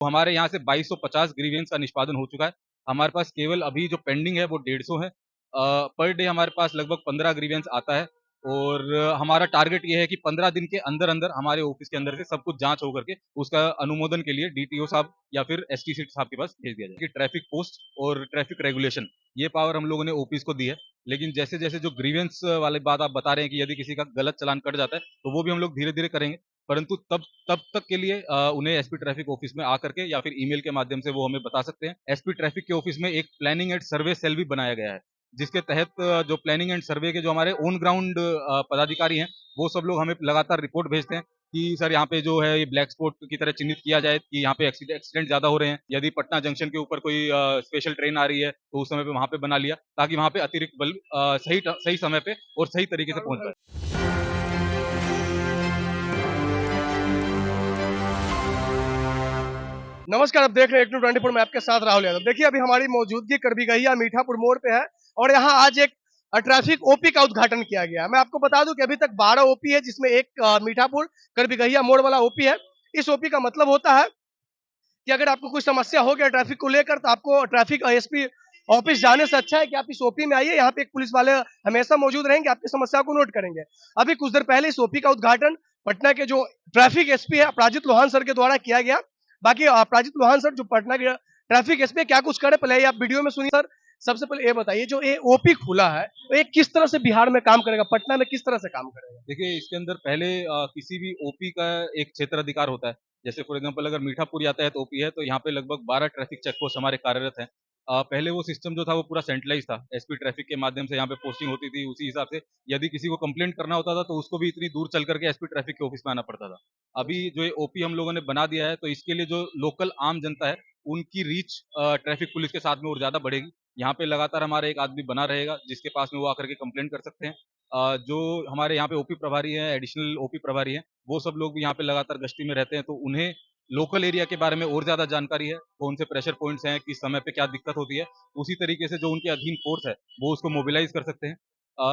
तो हमारे यहाँ से 2250 ग्रीवेंस का निष्पादन हो चुका है। हमारे पास केवल अभी जो पेंडिंग है वो 150 है। पर डे हमारे पास लगभग 15 ग्रीवेंस आता है और हमारा टारगेट ये है कि 15 दिन के अंदर-अंदर हमारे ऑफिस के अंदर से सब कुछ जाँच हो करके उसका अनुमोदन के लिए डीटीओ साहब या फिर एसटी सीट साहब के पास भेज दिया जाए। कि ट्रैफिक पोस्ट और ट्रैफिक रेगुलेशन ये पावर हम लोगों ने ओपीज़ को दी है। लेकिन जैसे-जैसे जो ग्रीवेंस वाली बात आप बता रहे हैं कि यदि किसी का गलत चालान कट जाता है, तो वो भी हम लोग धीरे-धीरे करेंगे। परंतु तब तब तक के लिए उन्हें एसपी ट्रैफिक ऑफिस में आकर के या फिर ईमेल के माध्यम से वो हमें बता सकते हैं। एसपी ट्रैफिक के ऑफिस में एक प्लानिंग एंड सर्वे सेल भी बनाया गया है, जिसके तहत जो प्लानिंग एंड सर्वे के जो हमारे ऑन ग्राउंड पदाधिकारी हैं, वो सब लोग हमें लगातार रिपोर्ट भेजते हैं कि सर यहाँ पे जो है ये ब्लैक स्पॉट की तरह चिन्हित किया जाए कि यहाँ पे एक्सीडेंट ज़्यादा हो रहे हैं। यदि पटना जंक्शन के ऊपर कोई स्पेशल ट्रेन आ रही है, तो उस समय पे वहाँ पे बना लिया, ताकि वहाँ पे अतिरिक्त बल सही समय पे और सही तरीके से पहुँच पाए। नमस्कार, आप देख रहे हैं एक 24 में आपके साथ राहुल यादव। देखिए, अभी हमारी मौजूदगी करबीघईया मीठापुर मोड़ पे है और यहाँ आज एक ट्रैफिक ओपी का उद्घाटन किया गया है। मैं आपको बता दूं कि अभी तक 12 ओपी है, जिसमें एक मीठापुर करबीघईया मोड़ वाला ओपी है। इस ओपी का मतलब होता है कि अगर आपको कोई समस्या हो गया ट्रैफिक को लेकर, तो आपको ट्रैफिक एसपी ऑफिस जाने से अच्छा है कि आप इस ओपी में आइए। यहाँ पे एक पुलिस वाले हमेशा मौजूद रहेंगे, आपकी समस्या को नोट करेंगे। अभी कुछ देर पहले इस ओपी का उद्घाटन पटना के जो ट्रैफिक एसपी है अपराजित लोहान सर के द्वारा किया गया। बाकी अपराजित लोहान सर जो पटना के ट्रैफिक एसपी क्या कुछ करे, पहले आप वीडियो में सुनिए। सर, सबसे पहले ये बताइए, जो ये ओपी खुला है, तो ये किस तरह से बिहार में काम करेगा, पटना में किस तरह से काम करेगा? देखिए, इसके अंदर पहले किसी भी ओपी का एक क्षेत्र अधिकार होता है। जैसे फॉर एग्जांपल अगर मीठापुर यातायात ओपी है, तो यहाँ पे लगभग 12 ट्रैफिक चेक पोस्ट हमारे कार्यरत हैं। पहले वो सिस्टम जो था वो पूरा सेंट्रलाइज़ था। एसपी ट्रैफिक के माध्यम से यहाँ पे पोस्टिंग होती थी, उसी हिसाब से यदि किसी को कंप्लेंट करना होता था, तो उसको भी इतनी दूर चल करके एसपी ट्रैफिक के ऑफिस में आना पड़ता था। अभी जो ये ओपी हम लोगों ने बना दिया है, तो इसके लिए जो लोकल आम जनता है, उनकी रीच ट्रैफिक पुलिस के साथ में और ज़्यादा बढ़ेगी। यहाँ पे लगातार हमारा एक आदमी बना रहेगा, जिसके पास में वो आकर के कंप्लेंट कर सकते हैं। जो हमारे यहाँ पे ओपी प्रभारी हैं, एडिशनल ओपी प्रभारी हैं, वो सब लोग भी यहाँ पे लगातार गश्ती में रहते हैं, तो उन्हें लोकल एरिया के बारे में और ज़्यादा जानकारी है, कौन से प्रेशर पॉइंट्स हैं, किस समय पे क्या दिक्कत होती है। उसी तरीके से जो उनके अधीन फोर्स है, वो उसको मोबिलाइज़ कर सकते हैं।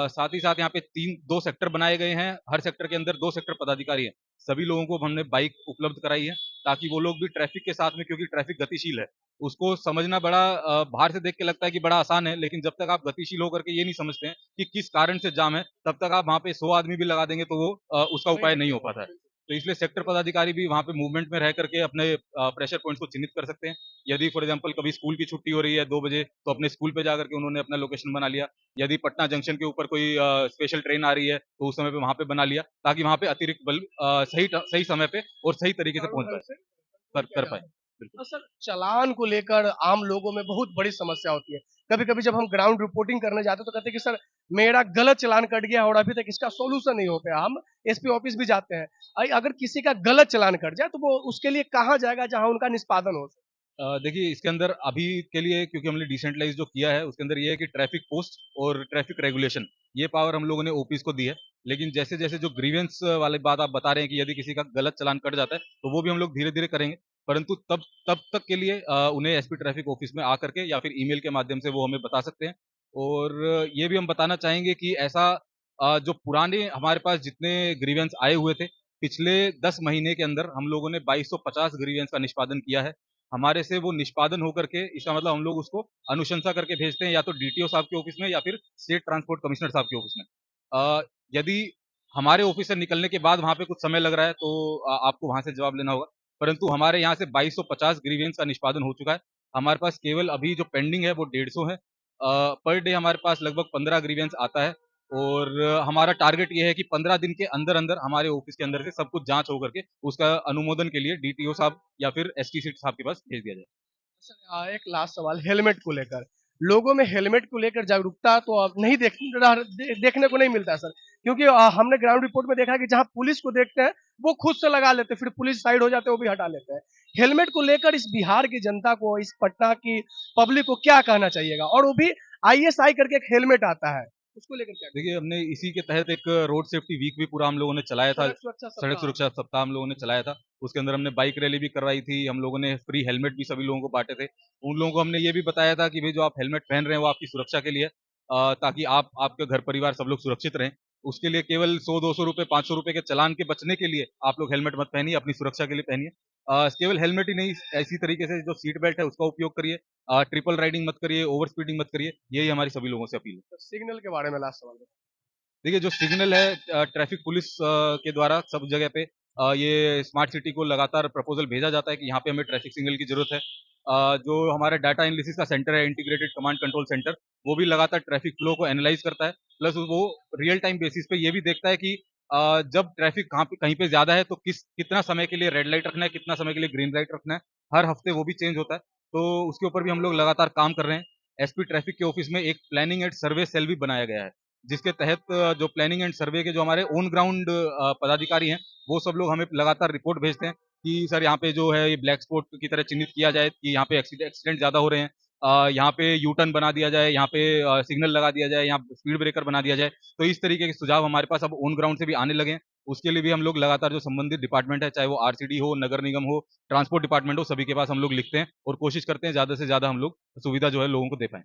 साथ ही साथ यहाँ पे 2 सेक्टर बनाए गए हैं, हर सेक्टर के अंदर 2 सेक्टर पदाधिकारी हैं। सभी लोगों को हमने बाइक उपलब्ध कराई है, ताकि वो लोग भी ट्रैफिक के साथ में, क्योंकि ट्रैफिक गतिशील है, उसको समझना बड़ा बाहर से देख के लगता है कि बड़ा आसान है, लेकिन जब तक आप गतिशील होकर के ये नहीं समझते हैं कि किस कारण से जाम है, तब तक आप वहाँ पे 100 आदमी भी लगा देंगे तो वो उसका उपाय नहीं हो पाता है। तो इसलिए सेक्टर पदाधिकारी भी वहाँ पे मूवमेंट में रह करके अपने प्रेशर पॉइंट्स को चिन्हित कर सकते हैं। यदि फॉर एग्जांपल कभी स्कूल की छुट्टी हो रही है 2 बजे, तो अपने स्कूल पे जाकर के उन्होंने अपना लोकेशन बना लिया। यदि पटना जंक्शन के ऊपर कोई स्पेशल ट्रेन आ रही है, तो उस समय पे वहाँ पे बना लिया, ताकि वहाँ पे अतिरिक्त बल सही समय पे और सही तरीके से पहुँच पाए, कर पाए। बिल्कुल। सर, चालान को लेकर आम लोगों में बहुत बड़ी समस्या होती है। कभी-कभी जब हम ग्राउंड रिपोर्टिंग करने जाते हैं, तो कहते हैं कि सर, मेरा गलत चालान कट गया और अभी तक इसका सॉल्यूशन नहीं हो पाया। हम एसपी ऑफिस भी जाते हैं। अगर किसी का गलत चालान कट जाए, तो वो उसके लिए कहाँ जाएगा जहाँ उनका निष्पादन हो सके? देखिए, इसके अंदर अभी के लिए क्योंकि हमने डिसेंट्रलाइज़ जो किया है, उसके अंदर ये है कि ट्रैफिक पोस्ट और ट्रैफिक रेगुलेशन ये पावर हम लोगों ने ओपीज़ को दी है। लेकिन जैसे-जैसे जो ग्रीवेंस वाली बात आप बता रहे हैं कि यदि किसी का गलत चालान कट जाता है, तो वो भी हम लोग धीरे-धीरे करेंगे। परंतु तब तब तक के लिए उन्हें एसपी ट्रैफिक ऑफिस में आकर के या फिर ईमेल के माध्यम से वो हमें बता सकते हैं। और ये भी हम बताना चाहेंगे कि ऐसा जो पुराने हमारे पास जितने ग्रीवेंस आए हुए थे, पिछले 10 महीने के अंदर हम लोगों ने 2250 ग्रीवेंस का निष्पादन किया है। हमारे से वो निष्पादन होकर के, इसका मतलब हम लोग उसको अनुशंसा करके भेजते हैं, या तो डीटीओ साहब के ऑफिस में या फिर स्टेट ट्रांसपोर्ट कमिश्नर साहब के ऑफिस में। यदि हमारे ऑफिस से निकलने के बाद वहाँ पे कुछ समय लग रहा है, तो आपको वहाँ से जवाब लेना होगा। परंतु हमारे यहाँ से 2250 ग्रीवेंस का निष्पादन हो चुका है। हमारे पास केवल अभी जो पेंडिंग है वो 150 है। पर डे हमारे पास लगभग 15 ग्रीवेंस आता है और हमारा टारगेट ये है कि 15 दिन के अंदर-अंदर हमारे ऑफिस के अंदर से सब कुछ जाँच हो करके उसका अनुमोदन के लिए डीटीओ साहब या फिर एसटी सीट साहब के पास भेज दिया जाए। सर, एक लास्ट सवाल हेलमेट को लेकर। लोगों में हेलमेट को लेकर जागरूकता तो अब नहीं देखने को नहीं मिलता है सर। क्योंकि हमने ग्राउंड रिपोर्ट में देखा है कि जहाँ पुलिस को देखते हैं, वो खुद से लगा लेते हैं, फिर पुलिस साइड हो जाते हैं, वो भी हटा लेते हैं। हेलमेट को लेकर इस बिहार की जनता को, इस पटना की पब्लिक को क्या कहना चाहिएगा? और वो भी आईएसआई करके एक हेलमेट आता है, उसको लेकर क्या? देखिए, हमने इसी के तहत एक रोड सेफ्टी वीक भी पूरा हम लोगों ने चलाया था। सड़क सुरक्षा सप्ताह हम लोगों ने चलाया था। उसके अंदर हमने बाइक रैली भी करवाई थी, हम लोगों ने फ्री हेलमेट भी सभी लोगों को बाँटे थे। उन लोगों को हमने ये भी बताया था कि भई जो आप हेलमेट पहन रहे हैं वो आपकी सुरक्षा के लिए है, ताकि आप, आपके घर परिवार सब लोग सुरक्षित रहें। उसके लिए केवल 100-200 रुपए, 500 रुपए के चालान के बचने के लिए आप लोग हेलमेट मत पहनिए, अपनी सुरक्षा के लिए पहनिए। केवल हेलमेट ही नहीं, इसी तरीके से जो सीट बेल्ट है उसका उपयोग करिए, ट्रिपल राइडिंग मत करिए, ओवर स्पीडिंग मत करिए, यही हमारी सभी लोगों से अपील है। तो सिग्नल के बारे में लास्ट सवाल। देखिए जो सिग्नल है ट्रैफिक पुलिस के द्वारा सब जगह पे ये स्मार्ट सिटी को लगातार प्रपोजल भेजा जाता है कि यहाँ पे हमें ट्रैफिक सिग्नल की जरूरत है। जो हमारा डाटा एनालिसिस का सेंटर है, इंटीग्रेटेड कमांड कंट्रोल सेंटर, वो भी लगातार ट्रैफिक फ्लो को एनालाइज करता है, प्लस वो रियल टाइम बेसिस पे ये भी देखता है कि जब ट्रैफिक कहीं पे ज्यादा है तो कितना समय के लिए रेड लाइट रखना है, कितना समय के लिए ग्रीन लाइट रखना है, हर हफ्ते वो भी चेंज होता है। तो उसके ऊपर भी हम लोग लगातार काम कर रहे हैं। एसपी ट्रैफिक के ऑफिस में एक प्लानिंग एंड सर्वे सेल भी बनाया गया है, जिसके तहत जो प्लानिंग एंड सर्वे के जो हमारे ऑन ग्राउंड पदाधिकारी हैं, वो सब लोग हमें लगातार रिपोर्ट भेजते हैं कि सर यहाँ पे जो है ये ब्लैक स्पॉट की तरह चिन्हित किया जाए कि यहाँ पे एक्सीडेंट ज़्यादा हो रहे हैं, यहाँ पे यू टर्न बना दिया जाए, यहाँ पे सिग्नल लगा दिया जाए, यहाँ स्पीड ब्रेकर बना दिया जाए। तो इस तरीके के सुझाव हमारे पास अब ऑन ग्राउंड से भी आने लगे हैं। उसके लिए भी हम लोग लगातार जो संबंधित डिपार्टमेंट है, चाहे वो आरसीडी हो, नगर निगम हो, ट्रांसपोर्ट डिपार्टमेंट हो, सभी के पास हम लोग लिखते हैं और कोशिश करते हैं ज़्यादा से ज़्यादा हम लोग सुविधा जो है लोगों को दे पाएँ।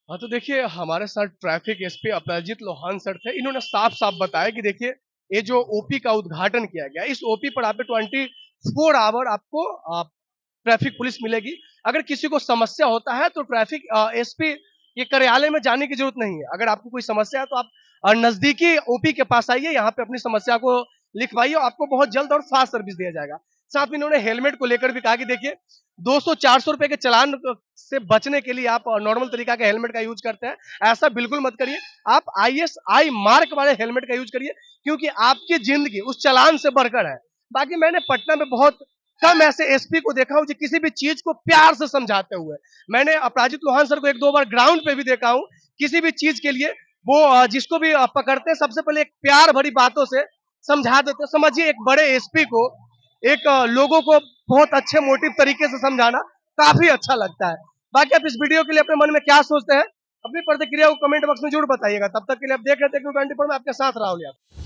हाँ, तो देखिए हमारे साथ ट्रैफिक एसपी अपराजित लोहान सर थे। इन्होंने साफ-साफ बताया कि देखिए ये जो ओपी का उद्घाटन किया गया, इस ओपी पर आप 24 आवर आपको ट्रैफिक पुलिस मिलेगी। अगर किसी को समस्या होता है तो ट्रैफिक एसपी के कार्यालय में जाने की जरूरत नहीं है। अगर आपको कोई समस्या है तो आप नजदीकी ओपी के पास आइए, यहाँ पे अपनी समस्या को लिखवाइए और आपको बहुत जल्द और फास्ट सर्विस दिया जाएगा। साथ में इन्होंने हेलमेट को लेकर भी कहा कि देखिए 200-400 रुपए के चालान से बचने के लिए आप नॉर्मल तरीका का हेलमेट का यूज करते हैं, ऐसा बिल्कुल मत करिए। आप आईएसआई मार्क वाले हेलमेट का यूज करिए, क्योंकि आपकी जिंदगी उस चालान से बढ़कर है। बाकी मैंने पटना में बहुत कम ऐसे एसपी को देखा हूं जो किसी भी चीज को प्यार से समझाते हुए। मैंने अपराजित लोहान सर को 1-2 बार ग्राउंड पे भी देखा हूं, किसी भी चीज के लिए वो जिसको भी पकड़ते हैं सबसे पहले एक प्यार भरी बातों से समझा देते हैं। समझिए एक बड़े एसपी को एक लोगों को बहुत अच्छे मोटिव तरीके से समझाना काफी अच्छा लगता है। बाकी आप इस वीडियो के लिए अपने मन में क्या सोचते हैं, अपनी प्रतिक्रिया को कमेंट बॉक्स में जरूर बताइएगा। तब तक के लिए आप देख रहे थे Q24 में आपके साथ राहुल यादव।